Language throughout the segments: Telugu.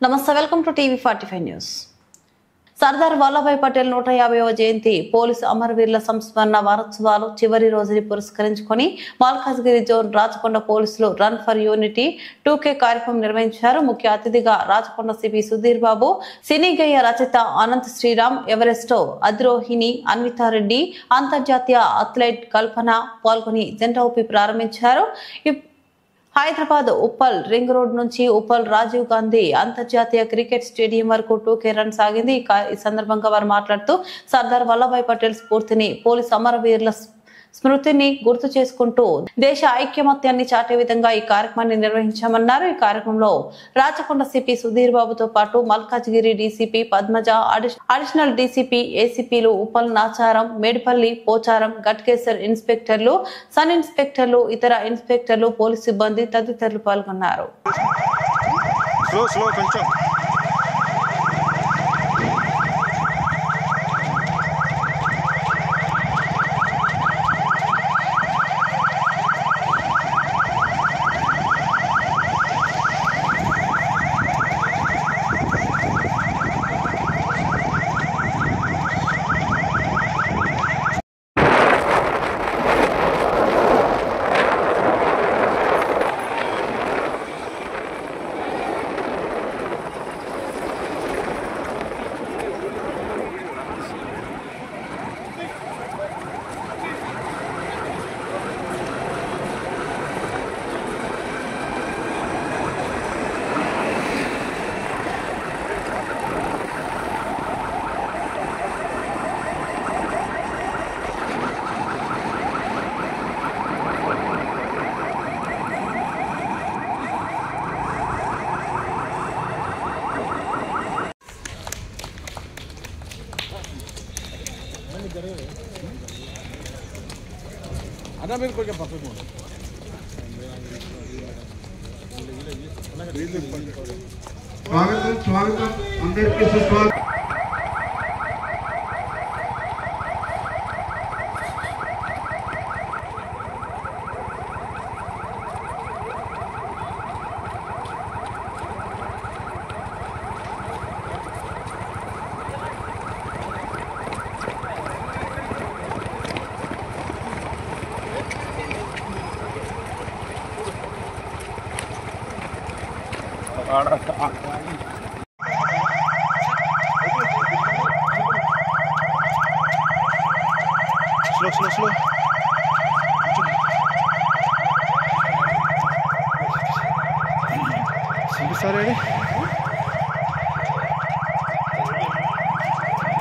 నమస్తే welcome to TV 45 news. Sardar Vallabhbhai Patel 150వ జయంతి పోలీసు అమరవీరుల సంస్మరణ వారోత్సవాలు చివరి రోజుని పురస్కరించుకొని మల్కాజ్గిరి జోన్ రాచకొండ పోలీసులు రన్ ఫర్ యూనిటీ 2K కార్యక్రమం నిర్వహించారు. ముఖ్య అతిథిగా రాచకొండ సిపి సుధీర్ బాబు, సినీ గేయ రచయిత అనంత్ శ్రీరామ్, ఎవరెస్టో అధిరోహిణి అన్వితారెడ్డి, అంతర్జాతీయ అథ్లెట్ కల్పన పాల్గొని జెండా ఊపి ప్రారంభించారు. హైదరాబాద్ ఉప్పల్ రింగ్ రోడ్ నుంచి ఉప్పల్ రాజీవ్ గాంధీ అంతర్జాతీయ క్రికెట్ స్టేడియం వరకు 2K రన్ సాగింది. ఈ సందర్భంగా వారు మాట్లాడుతూ సర్దార్ వల్లభాయ్ పటేల్ స్ఫూర్తిని, పోలీసు అమరవీరుల స్మృతిని గుర్తు చేసుకుంటూ దేశ ఐక్యమత్యాన్ని చాటే విధంగా ఈ కార్యక్రమాన్ని నిర్వహించామన్నారు. ఈ కార్యక్రమంలో రాచకొండ సిపి సుధీర్ బాబుతో పాటు Malkajgiri DCP Padmaja, additional DCP, ఏసీపీలు ఉప్పల్ నాచారం, మేడిపల్లి, పోచారం, గట్కేసర్ ఇన్స్పెక్టర్లు, సన్ ఇన్స్పెక్టర్లు, ఇతర ఇన్స్పెక్టర్లు, పోలీసు సిబ్బంది తదితరులు పాల్గొన్నారు. स्वागतम అందరికీ సుస్వాగతం. Slow. Sorry.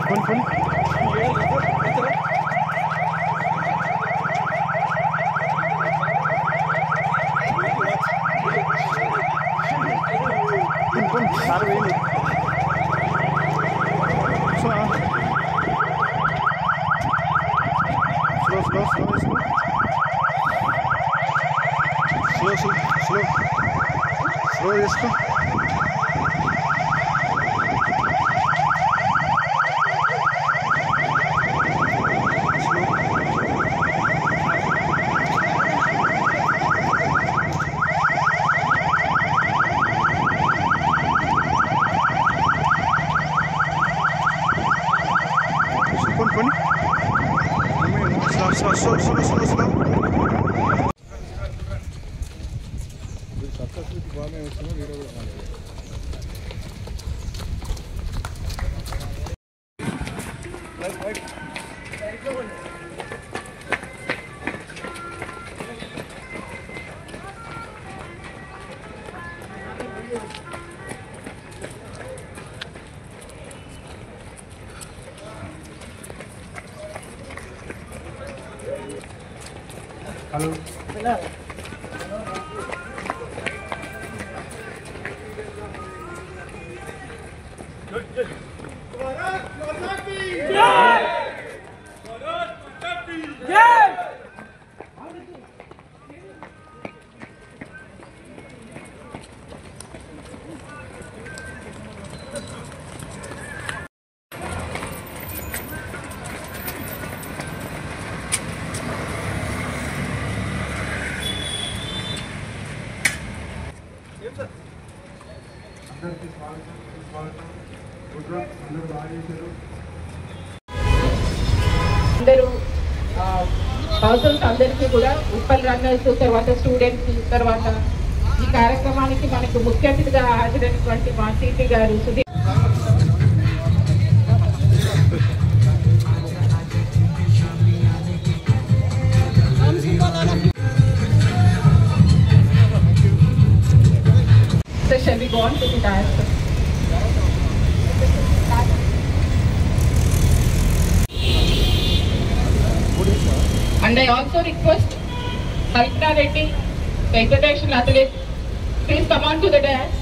Pun. Sorry. Slow इसको slow. Hello. Good. Bharat Mata ki jai! Bharat Mata ki jai! అందరికీ స్వాగతం. అందరూ బాగా చేశారు. అందరూ పర్సన్స్ అందరికీ కూడా ఉప్పల్ రన్నర్స్, తర్వాత స్టూడెంట్స్, తర్వాత ఈ కార్యక్రమానికి మనకు ముఖ్య అతిథిగా హాజరైనటువంటి మా సిపి గారు Sudheer shall we go on to the dais? And I also request Kalpana Reddy, the international athlete, please come on to the dais.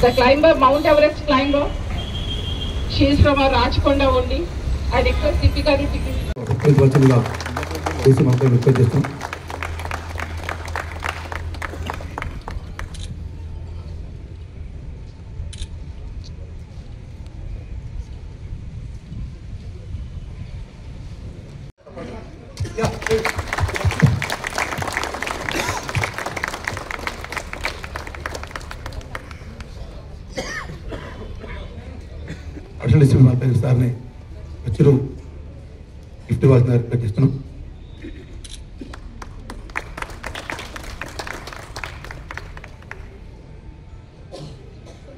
The climber, Mount Everest climber, she is from our Rajkonda only. I request Deepika to take it. Additional district market సార్ని వచ్చి గిఫ్ట్ ఇవ్వాల్సిన రిక్వెస్ట్ చేస్తున్నాం.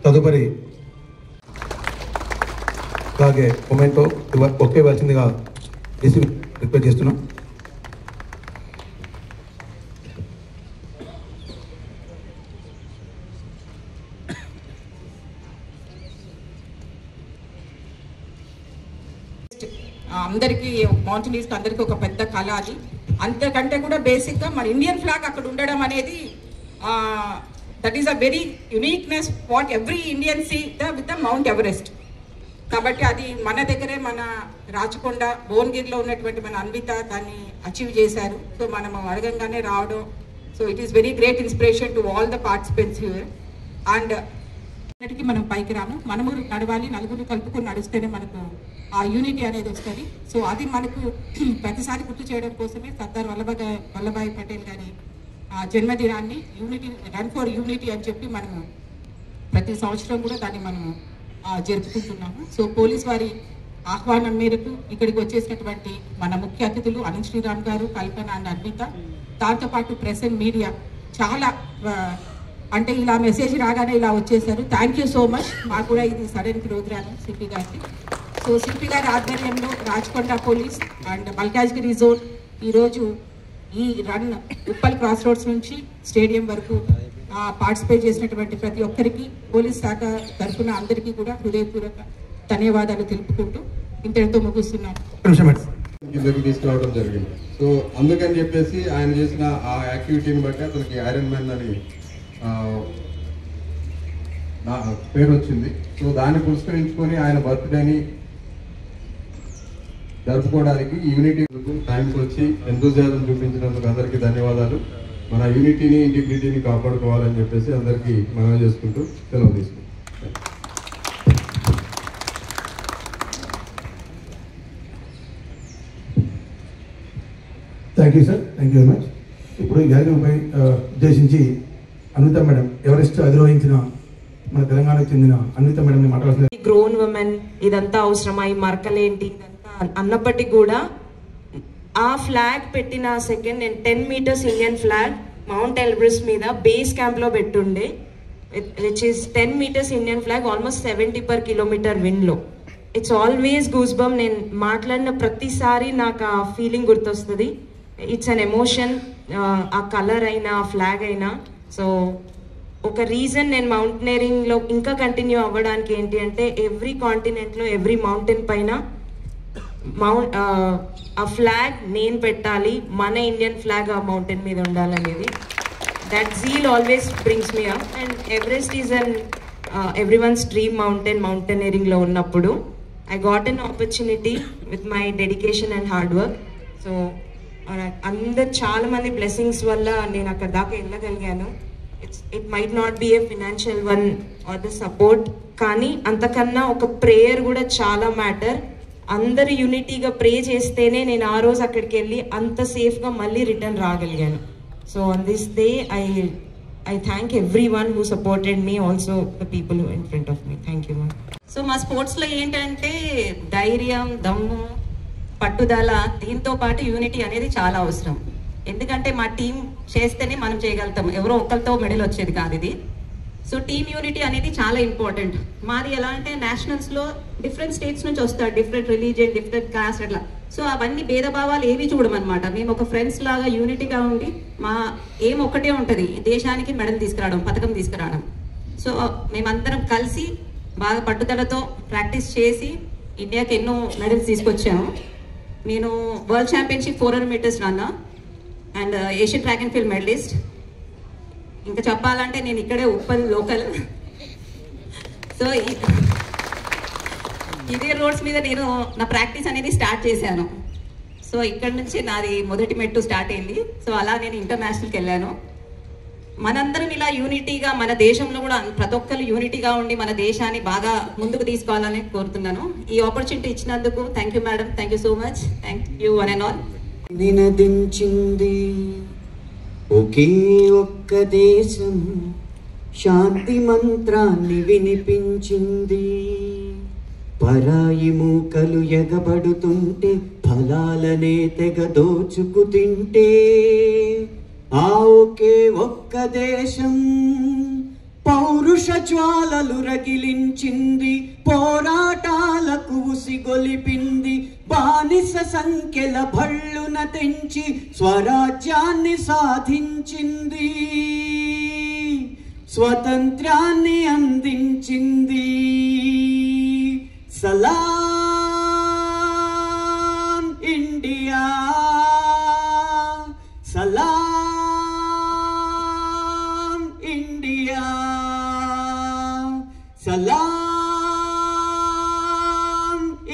తదుపరి అలాగే మొమెంటో ఒకే ఇవ్వాల్సిందిగా డీసీ రిక్వెస్ట్ చేస్తున్నాం. అందరికీ మౌంటనీర్స్ అందరికీ ఒక పెద్ద కళ అది. అంతకంటే కూడా బేసిక్గా మన ఇండియన్ ఫ్లాగ్ అక్కడ ఉండడం అనేది that is a very uniqueness what every Indian see with the Mount Everest. కాబట్టి అది మన దగ్గరే మన రాచకొండ భువనగిరిలో ఉన్నటువంటి మన అన్విత దాన్ని అచీవ్ చేశారు. సో మనం అడగంగానే రావడం, so it is very great inspiration to all the participants here. And అన్నిటికీ మనం పైకి రాము, మనము నడవాలి, నలుగురు కలుపుకొని నడిస్తేనే మనకు ఆ యూనిటీ అనేది వస్తుంది. సో అది మనకు ప్రతిసారి గుర్తు చేయడం కోసమే సర్దార్ వల్లభాయ్ పటేల్ గారి జన్మదినాన్ని యూనిటీ రన్ ఫర్ యూనిటీ అని చెప్పి మనము ప్రతి సంవత్సరం కూడా దాన్ని మనము జరుపుకుంటున్నాము. సో పోలీస్ వారి ఆహ్వానం మేరకు ఇక్కడికి వచ్చేసినటువంటి మన ముఖ్య అతిథులు అనంత్ శ్రీరామ్ గారు, కల్పన అండ్ అన్విత, దాంతోపాటు ప్రెస్ అండ్ మీడియా చాలా అంటే ఇలా మెసేజ్ రాగానే ఇలా వచ్చేసారు. Thank you so much. మాకు కూడా ఇది సడన్ ప్రోగ్రామ్ సిపి గారికి. సో సిపి గారి ఆధ్వర్యంలో Rachakonda police and Malkajgiri zone ఈరోజు ఈ రన్ ఉప్పల్ క్రాస్ రోడ్స్ నుంచి స్టేడియం వరకు పార్టిసిపేట్ చేసినటువంటి ప్రతి ఒక్కరికి పోలీస్ శాఖ తరఫున అందరికీ కూడా హృదయపూర్వక ధన్యవాదాలు తెలుపుకుంటూ ఇంతటితో ముగిస్తున్నాను. కిందకి తీసుకురావడం జరిగింది. సో అందుకని చెప్పేసి ఆయన చేసిన ఆ యాక్టివిటీని బట్టి అతనికి ఐరన్ మ్యాన్ అని నా పేరు వచ్చింది. సో దాన్ని పురస్కరించుకొని ఆయన బర్త్డేని జరుపుకోవడానికి యూనిటీ టైంకి వచ్చి ఎంతోజియాజం చూపించినందుకు అందరికీ ధన్యవాదాలు. మన యూనిటీని ఇంటిగ్రిటీని కాపాడుకోవాలని చెప్పేసి అందరికీ మనవి చేసుకుంటూ సెలవు తీసుకుంటాం. Thank you sir, thank you very much. ఇప్పుడు ఈ కార్యక్రమంపై ఉద్దేశించి అన్విత మేడం, ఎవరెస్ట్ అధిరోహించిన మన తెలంగాణకు చెందిన అన్విత మేడం మాట్లాడుతున్నారు. గ్రోన్ ఉమెన్ ఇదంతా అవసరమా, ఈ మరకలేంటి ఇదంతా అన్నప్పటికీ కూడా ఆ ఫ్లాగ్ పెట్టిన సెకండ్ నేను 10 metres Indian flag Mount Everest మీద బేస్ క్యాంప్లో పెట్టుండే. which is 10 meters Indian flag, almost 70 per kilometer wind లో. It's always goosebump. నేను మాట్లాడిన ప్రతిసారి నాకు ఆ ఫీలింగ్ గుర్తొస్తుంది. It's an emotion. ఆ కలర్ అయినా ఆ ఫ్లాగ్ అయినా. సో ఒక రీజన్ నేను మౌంటైనరింగ్లో ఇంకా కంటిన్యూ అవ్వడానికి ఏంటి అంటే ఎవ్రీ కాంటినెంట్లో ఎవ్రీ మౌంటైన్ పైన ఆ ఫ్లాగ్ నేను పెట్టాలి, మన ఇండియన్ ఫ్లాగ్ ఆ మౌంటైన్ మీద ఉండాలనేది. That zeal always brings me up. And Everest is an everyone's dream మౌంటైనరింగ్లో ఉన్నప్పుడు I got an opportunity with my dedication and hard work. So అందరు చాలా మంది బ్లెస్సింగ్స్ వల్ల నేను అక్కడ దాకా వెళ్ళగలిగాను. It might not be a financial one or the support, కానీ అంతకన్నా ఒక ప్రేయర్ కూడా చాలా మ్యాటర్. అందరు యూనిటీగా ప్రే చేస్తేనే నేను ఆ రోజు అక్కడికి వెళ్ళి అంత సేఫ్గా మళ్ళీ రిటర్న్ రాగలిగాను. So on this day I thank everyone who supported me, also the people who in front of me. Thank you, ma'am. So మా స్పోర్ట్స్లో ఏంటంటే ధైర్యం, దమ్ము, పట్టుదల, దీంతో పాటు యూనిటీ అనేది చాలా అవసరం. ఎందుకంటే మా టీం చేస్తేనే మనం చేయగలుగుతాం, ఎవరో ఒక్కరితో మెడల్ వచ్చేది కాదు ఇది. సో టీమ్ యూనిటీ అనేది చాలా ఇంపార్టెంట్. మాది ఎలా అంటే నేషనల్స్లో డిఫరెంట్ స్టేట్స్ నుంచి వస్తారు, డిఫరెంట్ రిలీజియన్, డిఫరెంట్ కాస్ట్ అట్లా. సో అవన్నీ భేదభావాలు ఏవి చూడమన్నమాట. మేము ఒక ఫ్రెండ్స్ లాగా యూనిటీగా ఉండి మా ఏం ఒక్కటే ఉంటుంది, దేశానికి మెడల్ తీసుకురావడం, పథకం తీసుకురావడం. సో మేమందరం కలిసి బాగా పట్టుదలతో ప్రాక్టీస్ చేసి ఇండియాకి ఎన్నో మెడల్స్ తీసుకొచ్చాము. నేను world championship 400 meters runner and Asian track and field medallist. ఇంకా చెప్పాలంటే నేను ఇక్కడే ఉప్పల్ లోకల్. సో ఇదే రోడ్స్ మీద నేను నా ప్రాక్టీస్ అనేది స్టార్ట్ చేశాను. సో ఇక్కడ నుంచి నాది మొదటి మెట్టు స్టార్ట్ అయింది. సో అలా నేను ఇంటర్నేషనల్కి వెళ్ళాను. మనందరం ఇలా యూనిటీగా, మన దేశంలో కూడా ప్రతి ఒక్కరు యూనిటీగా ఉండి మన దేశాన్ని బాగా ముందుకు తీసుకోవాలని కోరుతున్నాను. ఈ ఆపర్చునిటీ ఇచ్చినందుకు thank you madam, thank you so much, thank you one and all. నినదించింది ఒకే ఒక్క దేశం, శాంతి మంత్రాన్ని వినిపించింది. పరాయి మూకలు ఎగబడుతుంటే, ఫలాలనే తెగ దోచుకు తింటే, ఆ ఒకే ఒక్క దేశం పౌరుష జ్వాలలు రగిలించింది, పోరాటాలకు ఉసిగొలిపింది, బానిస సంఖ్యల భళ్ళున తెంచి స్వరాజ్యాన్ని సాధించింది, స్వతంత్రాన్ని అందించింది. సలాం ఇండియా, సలాం ఇండియా, సలాం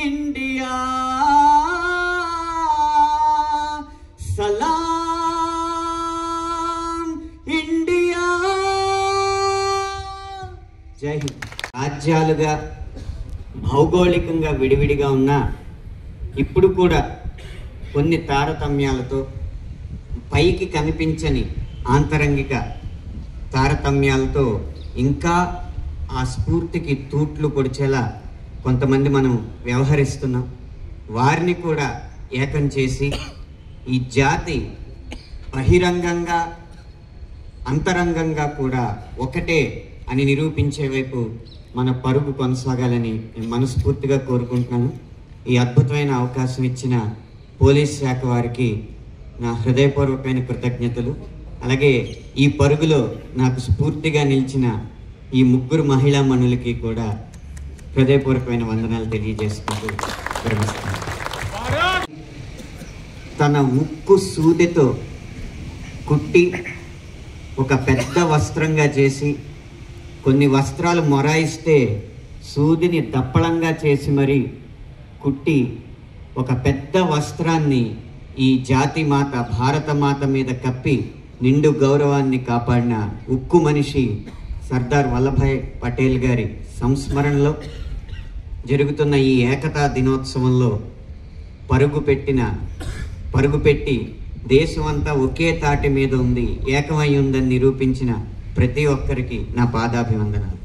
ఇండియా, సలాం ఇండియా. జై హింద్. రాజ్యాలుగా భౌగోళికంగా విడివిడిగా ఉన్న ఇప్పుడు కూడా కొన్ని తారతమ్యాలతో, పైకి కనిపించని ఆంతరంగిక తారతమ్యాలతో ఇంకా ఆ స్ఫూర్తికి తూట్లు పొడిచేలా కొంతమంది మనం వ్యవహరిస్తున్నాం. వారిని కూడా ఏకం చేసి ఈ జాతి బహిరంగంగా అంతరంగంగా కూడా ఒకటే అని నిరూపించే వైపు మన పరుగు కొనసాగాలని నేను మనస్ఫూర్తిగా కోరుకుంటున్నాను. ఈ అద్భుతమైన అవకాశం ఇచ్చిన పోలీస్ శాఖ వారికి నా హృదయపూర్వకమైన కృతజ్ఞతలు. అలాగే ఈ పరుగులో నాకు స్ఫూర్తిగా నిలిచిన ఈ ముగ్గురు మహిళా మనులకి కూడా హృదయపూర్వకమైన వందనాలు తెలియజేసుకుంటూ విరమిస్తాను. తన ఉక్కు సూదితో కుట్టి ఒక పెద్ద వస్త్రంగా చేసి, కొన్ని వస్త్రాలు మొరాయిస్తే సూదిని దప్పళంగా చేసి మరి కుట్టి ఒక పెద్ద వస్త్రాన్ని ఈ జాతి మాత, భారత మాత మీద కప్పి నిండు గౌరవాన్ని కాపాడిన ఉక్కు మనిషి సర్దార్ వల్లభాయ్ పటేల్ గారి సంస్మరణలో జరుగుతున్న ఈ ఏకతా దినోత్సవంలో పరుగుపెట్టి దేశం అంతా ఒకే తాటి మీద ఉంది, ఏకమై ఉందని నిరూపించిన ప్రతి ఒక్కరికి నా పాదాభివందనాలు.